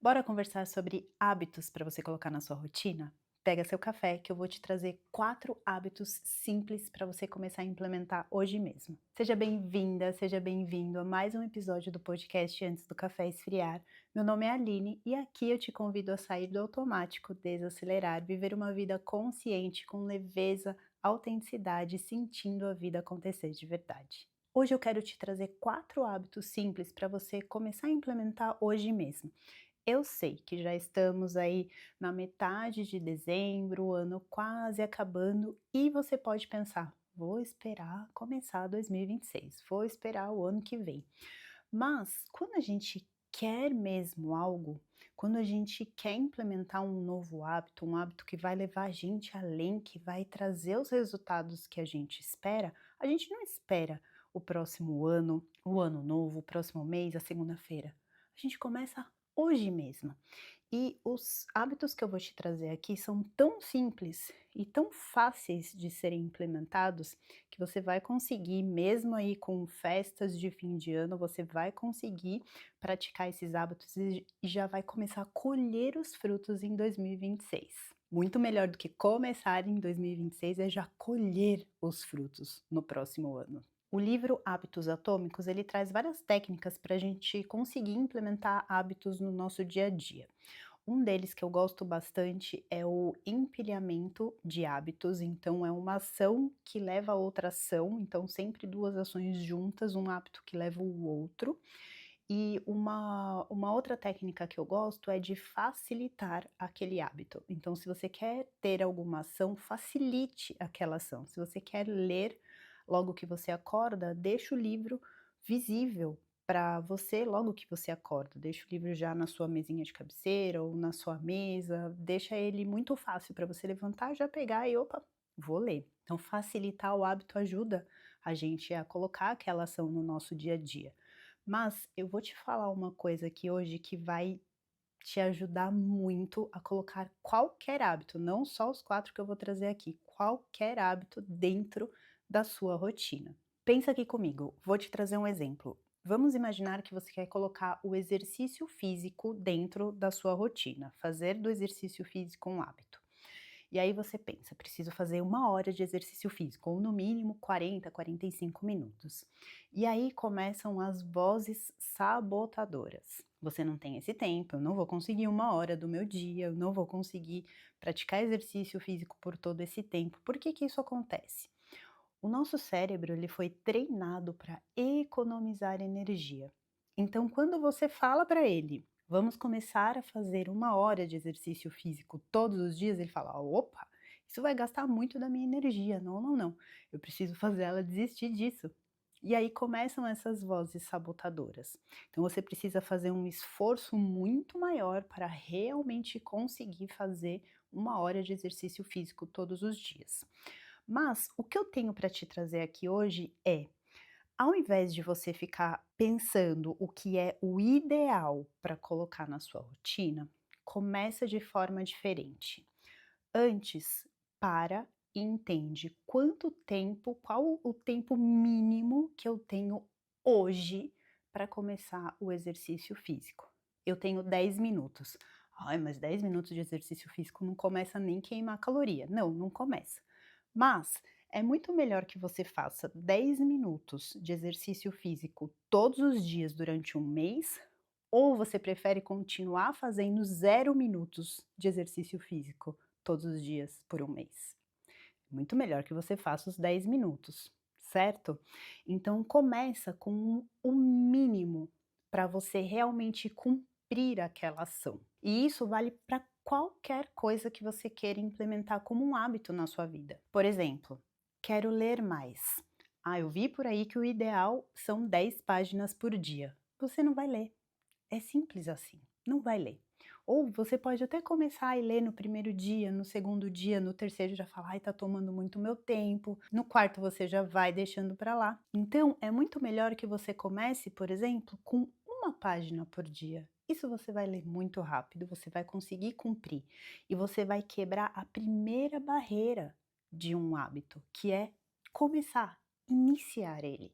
Bora conversar sobre hábitos para você colocar na sua rotina? Pega seu café que eu vou te trazer 4 hábitos simples para você começar a implementar hoje mesmo. Seja bem-vinda, seja bem-vindo a mais um episódio do podcast Antes do Café Esfriar. Meu nome é Aline e aqui eu te convido a sair do automático, desacelerar, viver uma vida consciente, com leveza, autenticidade, sentindo a vida acontecer de verdade. Hoje eu quero te trazer 4 hábitos simples para você começar a implementar hoje mesmo. Eu sei que já estamos aí na metade de dezembro, o ano quase acabando, e você pode pensar: vou esperar começar 2026, vou esperar o ano que vem. Mas quando a gente quer mesmo algo, quando a gente quer implementar um novo hábito, um hábito que vai levar a gente além, que vai trazer os resultados que a gente não espera o próximo ano, o ano novo, o próximo mês, a segunda-feira. A gente começa hoje mesmo. E os hábitos que eu vou te trazer aqui são tão simples e tão fáceis de serem implementados que você vai conseguir, mesmo aí com festas de fim de ano, você vai conseguir praticar esses hábitos e já vai começar a colher os frutos em 2026. Muito melhor do que começar em 2026 é já colher os frutos no próximo ano. O livro Hábitos Atômicos, ele traz várias técnicas para a gente conseguir implementar hábitos no nosso dia a dia. Um deles que eu gosto bastante é o empilhamento de hábitos, então é uma ação que leva a outra ação, então sempre duas ações juntas, um hábito que leva o outro. E uma outra técnica que eu gosto é de facilitar aquele hábito. Então, se você quer ter alguma ação, facilite aquela ação. Se você quer ler logo que você acorda, deixa o livro visível para você logo que você acorda. Deixa o livro já na sua mesinha de cabeceira ou na sua mesa, deixa ele muito fácil para você levantar, já pegar e opa, vou ler. Então, facilitar o hábito ajuda a gente a colocar aquela ação no nosso dia a dia. Mas eu vou te falar uma coisa aqui hoje que vai te ajudar muito a colocar qualquer hábito, não só os 4 que eu vou trazer aqui, qualquer hábito dentro da sua rotina. Pensa aqui comigo, vou te trazer um exemplo. Vamos imaginar que você quer colocar o exercício físico dentro da sua rotina, fazer do exercício físico um hábito. E aí você pensa, preciso fazer 1 hora de exercício físico, ou no mínimo 40, 45 minutos. E aí começam as vozes sabotadoras. Você não tem esse tempo, eu não vou conseguir 1 hora do meu dia, eu não vou conseguir praticar exercício físico por todo esse tempo. Por que que isso acontece? O nosso cérebro ele foi treinado para economizar energia. Então, quando você fala para ele, vamos começar a fazer 1 hora de exercício físico todos os dias, ele fala: opa, isso vai gastar muito da minha energia. Não, não, não. Eu preciso fazer ela desistir disso. E aí começam essas vozes sabotadoras. Então você precisa fazer um esforço muito maior para realmente conseguir fazer 1 hora de exercício físico todos os dias. Mas o que eu tenho para te trazer aqui hoje é, ao invés de você ficar pensando o que é o ideal para colocar na sua rotina, começa de forma diferente. Antes, para e entende qual o tempo mínimo que eu tenho hoje para começar o exercício físico. Eu tenho 10 minutos. Ai, mas 10 minutos de exercício físico não começa nem queimar caloria. Não, não começa. Mas é muito melhor que você faça 10 minutos de exercício físico todos os dias durante um mês, ou você prefere continuar fazendo 0 minutos de exercício físico todos os dias por um mês? Muito melhor que você faça os 10 minutos, certo? Então começa com o mínimo para você realmente cumprir aquela ação. E isso vale para qualquer coisa que você queira implementar como um hábito na sua vida. Por exemplo, quero ler mais. Ah, eu vi por aí que o ideal são 10 páginas por dia. Você não vai ler. É simples assim, não vai ler. Ou você pode até começar a ler no primeiro dia, no segundo dia, no terceiro já fala: "Ai, tá tomando muito meu tempo". No quarto você já vai deixando para lá. Então, é muito melhor que você comece, por exemplo, com 1 página por dia. Isso você vai ler muito rápido, você vai conseguir cumprir e você vai quebrar a primeira barreira de um hábito, que é começar, iniciar ele.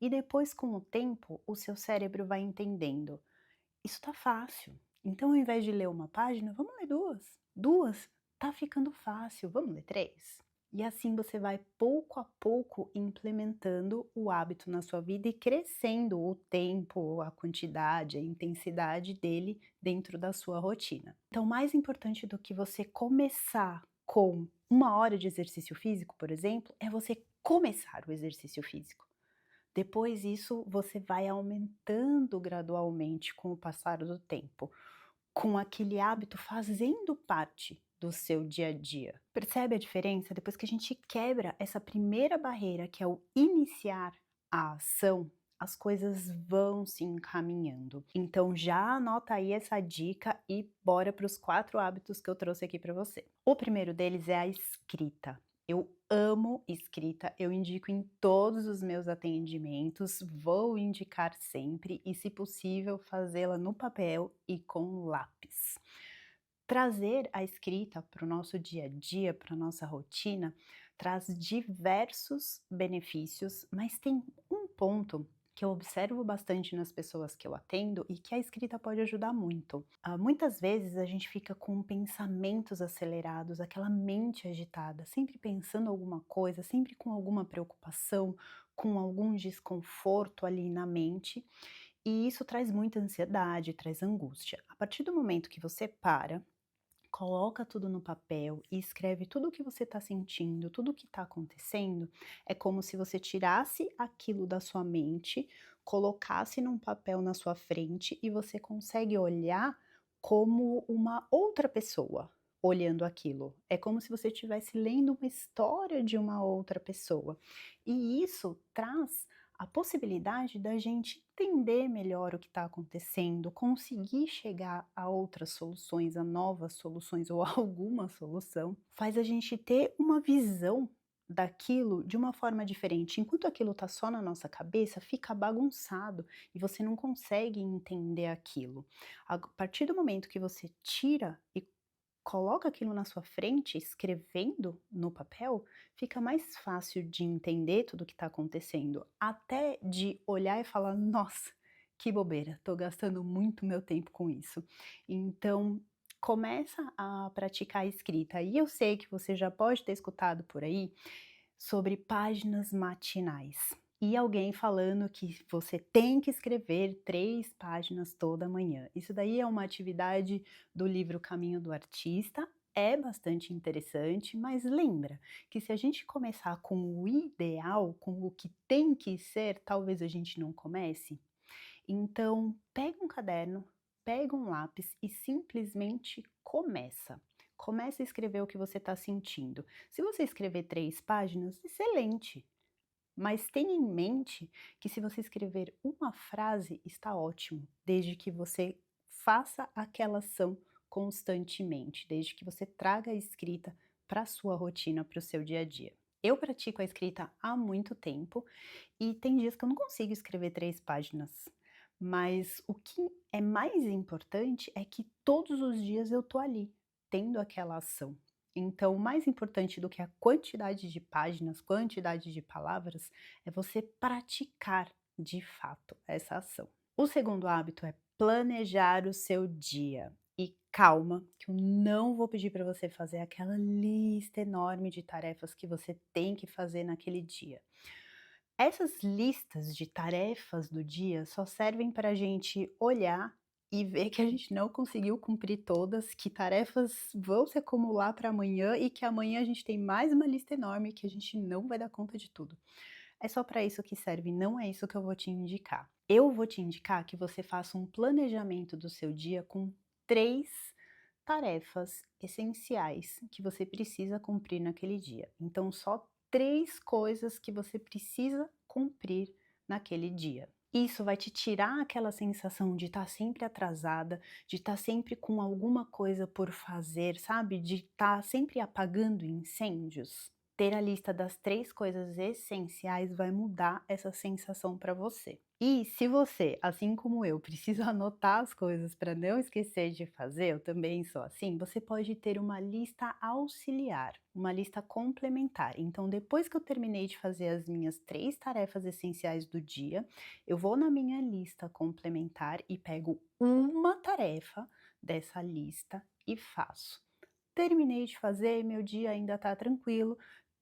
E depois, com o tempo, o seu cérebro vai entendendo: isso tá fácil. Então, ao invés de ler uma página, vamos ler duas. Duas, tá ficando fácil, vamos ler três. E assim você vai pouco a pouco implementando o hábito na sua vida e crescendo o tempo, a quantidade, a intensidade dele dentro da sua rotina. Então, mais importante do que você começar com 1 hora de exercício físico, por exemplo, é você começar o exercício físico. Depois isso você vai aumentando gradualmente com o passar do tempo, com aquele hábito fazendo parte do seu dia a dia. Percebe a diferença? Depois que a gente quebra essa primeira barreira, que é o iniciar a ação, as coisas vão se encaminhando. Então já anota aí essa dica e bora para os 4 hábitos que eu trouxe aqui para você. O primeiro deles é a escrita. Eu amo escrita, eu indico em todos os meus atendimentos, vou indicar sempre e, se possível, fazê-la no papel e com lápis. Trazer a escrita para o nosso dia a dia, para a nossa rotina, traz diversos benefícios, mas tem um ponto que eu observo bastante nas pessoas que eu atendo e que a escrita pode ajudar muito. Muitas vezes a gente fica com pensamentos acelerados, aquela mente agitada, sempre pensando alguma coisa, sempre com alguma preocupação, com algum desconforto ali na mente, e isso traz muita ansiedade, traz angústia. A partir do momento que você para, coloca tudo no papel e escreve tudo o que você está sentindo, tudo o que está acontecendo, é como se você tirasse aquilo da sua mente, colocasse num papel na sua frente e você consegue olhar como uma outra pessoa olhando aquilo. É como se você estivesse lendo uma história de uma outra pessoa. E isso traz a possibilidade da gente entender melhor o que está acontecendo, conseguir chegar a outras soluções, a novas soluções ou a alguma solução, faz a gente ter uma visão daquilo de uma forma diferente. Enquanto aquilo está só na nossa cabeça, fica bagunçado e você não consegue entender aquilo. A partir do momento que você tira e coloca aquilo na sua frente, escrevendo no papel, fica mais fácil de entender tudo o que está acontecendo, até de olhar e falar: "Nossa, que bobeira, estou gastando muito meu tempo com isso". Então, começa a praticar a escrita. E eu sei que você já pode ter escutado por aí sobre páginas matinais. E alguém falando que você tem que escrever 3 páginas toda manhã. Isso daí é uma atividade do livro Caminho do Artista, é bastante interessante, mas lembra que se a gente começar com o ideal, com o que tem que ser, talvez a gente não comece. Então, pega um caderno, pega um lápis e simplesmente começa. Começa a escrever o que você está sentindo. Se você escrever 3 páginas, excelente. Mas tenha em mente que, se você escrever uma frase, está ótimo, desde que você faça aquela ação constantemente, desde que você traga a escrita para a sua rotina, para o seu dia a dia. Eu pratico a escrita há muito tempo e tem dias que eu não consigo escrever 3 páginas, mas o que é mais importante é que todos os dias eu tô ali, tendo aquela ação. Então, o mais importante do que a quantidade de páginas, quantidade de palavras, é você praticar de fato essa ação. O segundo hábito é planejar o seu dia. E calma, que eu não vou pedir para você fazer aquela lista enorme de tarefas que você tem que fazer naquele dia. Essas listas de tarefas do dia só servem para a gente olhar e ver que a gente não conseguiu cumprir todas, que tarefas vão se acumular para amanhã e que amanhã a gente tem mais uma lista enorme que a gente não vai dar conta de tudo. É só para isso que serve, não é isso que eu vou te indicar. Eu vou te indicar que você faça um planejamento do seu dia com 3 tarefas essenciais que você precisa cumprir naquele dia. Então, só 3 coisas que você precisa cumprir naquele dia. Isso vai te tirar aquela sensação de estar sempre atrasada, de estar sempre com alguma coisa por fazer, sabe? De estar sempre apagando incêndios. Ter a lista das 3 coisas essenciais vai mudar essa sensação para você. E se você, assim como eu, precisa anotar as coisas para não esquecer de fazer, eu também sou assim, você pode ter uma lista auxiliar, uma lista complementar. Então, depois que eu terminei de fazer as minhas 3 tarefas essenciais do dia, eu vou na minha lista complementar e pego uma tarefa dessa lista e faço. Terminei de fazer, meu dia ainda está tranquilo,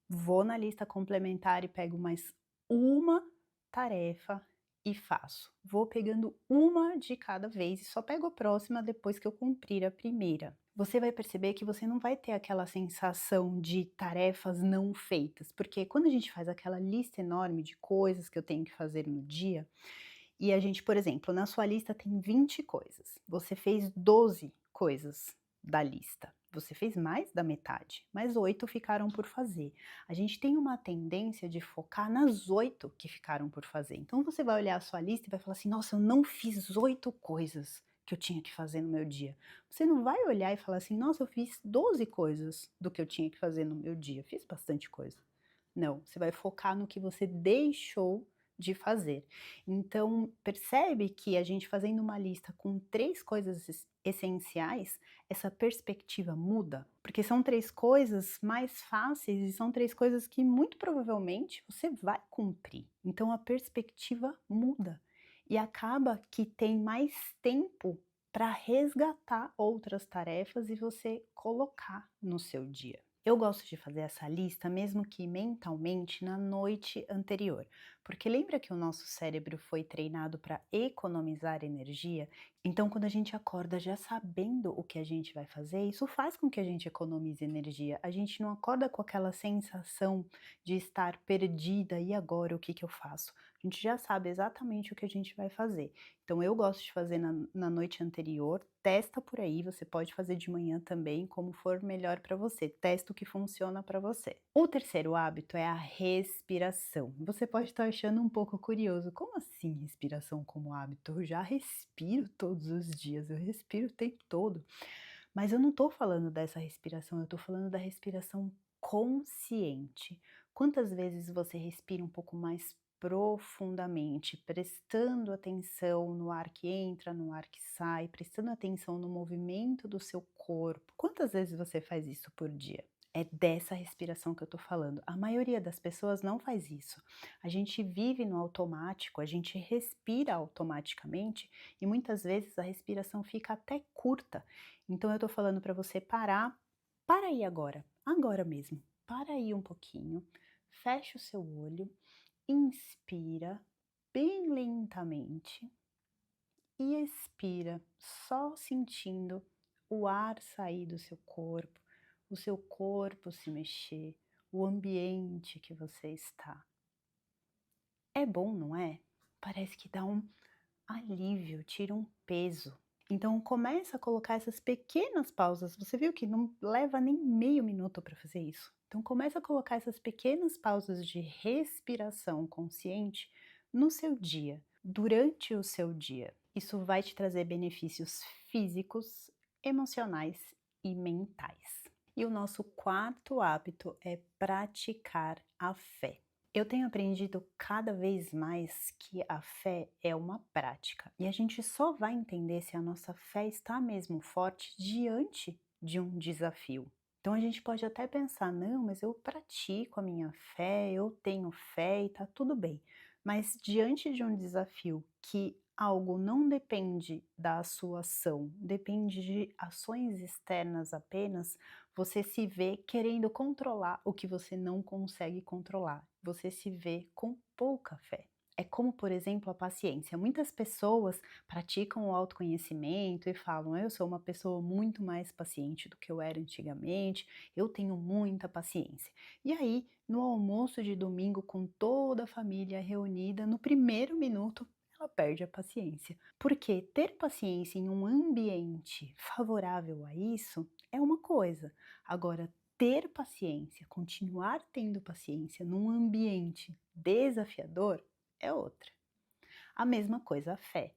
vou na lista complementar e pego mais uma tarefa e faço. Vou pegando uma de cada vez e só pego a próxima depois que eu cumprir a primeira. Você vai perceber que você não vai ter aquela sensação de tarefas não feitas, porque quando a gente faz aquela lista enorme de coisas que eu tenho que fazer no dia, e a gente, por exemplo, na sua lista tem 20 coisas, você fez 12 coisas da lista. Você fez mais da metade, mas 8 ficaram por fazer. A gente tem uma tendência de focar nas 8 que ficaram por fazer. Então você vai olhar a sua lista e vai falar assim: "Nossa, eu não fiz 8 coisas que eu tinha que fazer no meu dia". Você não vai olhar e falar assim: "Nossa, eu fiz 12 coisas do que eu tinha que fazer no meu dia, fiz bastante coisa". Não, você vai focar no que você deixou de fazer. Então, percebe que a gente fazendo uma lista com 3 coisas essenciais, essa perspectiva muda? Porque são 3 coisas mais fáceis e são 3 coisas que muito provavelmente você vai cumprir. Então a perspectiva muda e acaba que tem mais tempo para resgatar outras tarefas e você colocar no seu dia. Eu gosto de fazer essa lista, mesmo que mentalmente, na noite anterior, porque lembra que o nosso cérebro foi treinado para economizar energia? Então, quando a gente acorda já sabendo o que a gente vai fazer, isso faz com que a gente economize energia. A gente não acorda com aquela sensação de estar perdida, e agora o que que eu faço? A gente já sabe exatamente o que a gente vai fazer. Então, eu gosto de fazer na noite anterior, testa por aí, você pode fazer de manhã também, como for melhor para você. Testa o que funciona para você. O terceiro hábito é a respiração. Você pode estar achando um pouco curioso, como assim respiração como hábito? Eu já respiro todos os dias, eu respiro o tempo todo. Mas eu não estou falando dessa respiração, eu estou falando da respiração consciente. Quantas vezes você respira um pouco mais profundamente, prestando atenção no ar que entra, no ar que sai, prestando atenção no movimento do seu corpo? Quantas vezes você faz isso por dia? É dessa respiração que eu tô falando. A maioria das pessoas não faz isso. A gente vive no automático, a gente respira automaticamente e muitas vezes a respiração fica até curta. Então eu tô falando para você parar, para aí agora, agora mesmo. Para aí um pouquinho, fecha o seu olho, inspira bem lentamente e expira, só sentindo o ar sair do seu corpo, o seu corpo se mexer, o ambiente que você está. É bom, não é? Parece que dá um alívio, tira um peso. Então começa a colocar essas pequenas pausas. Você viu que não leva nem meio minuto para fazer isso. Então começa a colocar essas pequenas pausas de respiração consciente no seu dia, durante o seu dia. Isso vai te trazer benefícios físicos, emocionais e mentais. E o nosso quarto hábito é praticar a fé. Eu tenho aprendido cada vez mais que a fé é uma prática e a gente só vai entender se a nossa fé está mesmo forte diante de um desafio. Então a gente pode até pensar, não, mas eu pratico a minha fé, eu tenho fé e tá tudo bem. Mas diante de um desafio que algo não depende da sua ação, depende de ações externas apenas, você se vê querendo controlar o que você não consegue controlar. Você se vê com pouca fé. É como, por exemplo, a paciência. Muitas pessoas praticam o autoconhecimento e falam: eu sou uma pessoa muito mais paciente do que eu era antigamente, eu tenho muita paciência. E aí, no almoço de domingo, com toda a família reunida, no primeiro minuto, ela perde a paciência. Porque ter paciência em um ambiente favorável a isso é uma coisa. Agora, ter paciência, continuar tendo paciência num ambiente desafiador é outra. A mesma coisa a fé.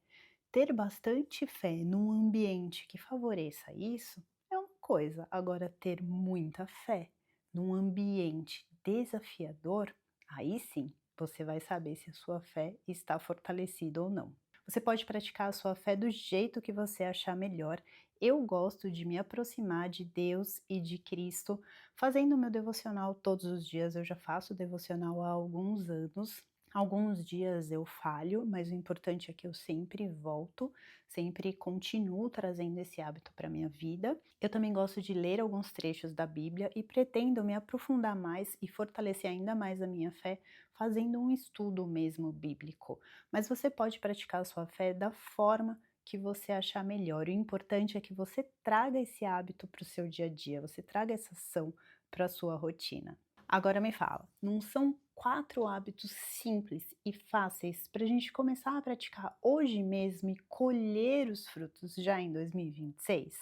Ter bastante fé num ambiente que favoreça isso é uma coisa. Agora, ter muita fé num ambiente desafiador, aí sim você vai saber se a sua fé está fortalecida ou não. Você pode praticar a sua fé do jeito que você achar melhor. Eu gosto de me aproximar de Deus e de Cristo fazendo meu devocional todos os dias. Eu já faço devocional há alguns anos. Alguns dias eu falho, mas o importante é que eu sempre volto, sempre continuo trazendo esse hábito para minha vida. Eu também gosto de ler alguns trechos da Bíblia e pretendo me aprofundar mais e fortalecer ainda mais a minha fé fazendo um estudo mesmo bíblico. Mas você pode praticar a sua fé da forma que você achar melhor. O importante é que você traga esse hábito para o seu dia a dia, você traga essa ação para a sua rotina. Agora me fala, não são 4 hábitos simples e fáceis para a gente começar a praticar hoje mesmo e colher os frutos já em 2026?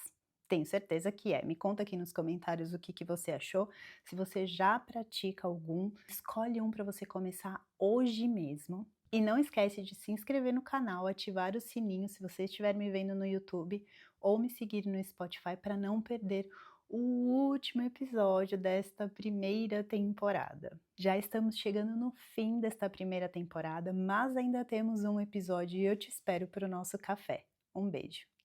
Tenho certeza que é. Me conta aqui nos comentários o que que você achou. Se você já pratica algum, escolhe um para você começar hoje mesmo. E não esquece de se inscrever no canal, ativar o sininho se você estiver me vendo no YouTube ou me seguir no Spotify para não perder o último episódio desta primeira temporada. Já estamos chegando no fim desta primeira temporada, mas ainda temos um episódio e eu te espero para o nosso café. Um beijo.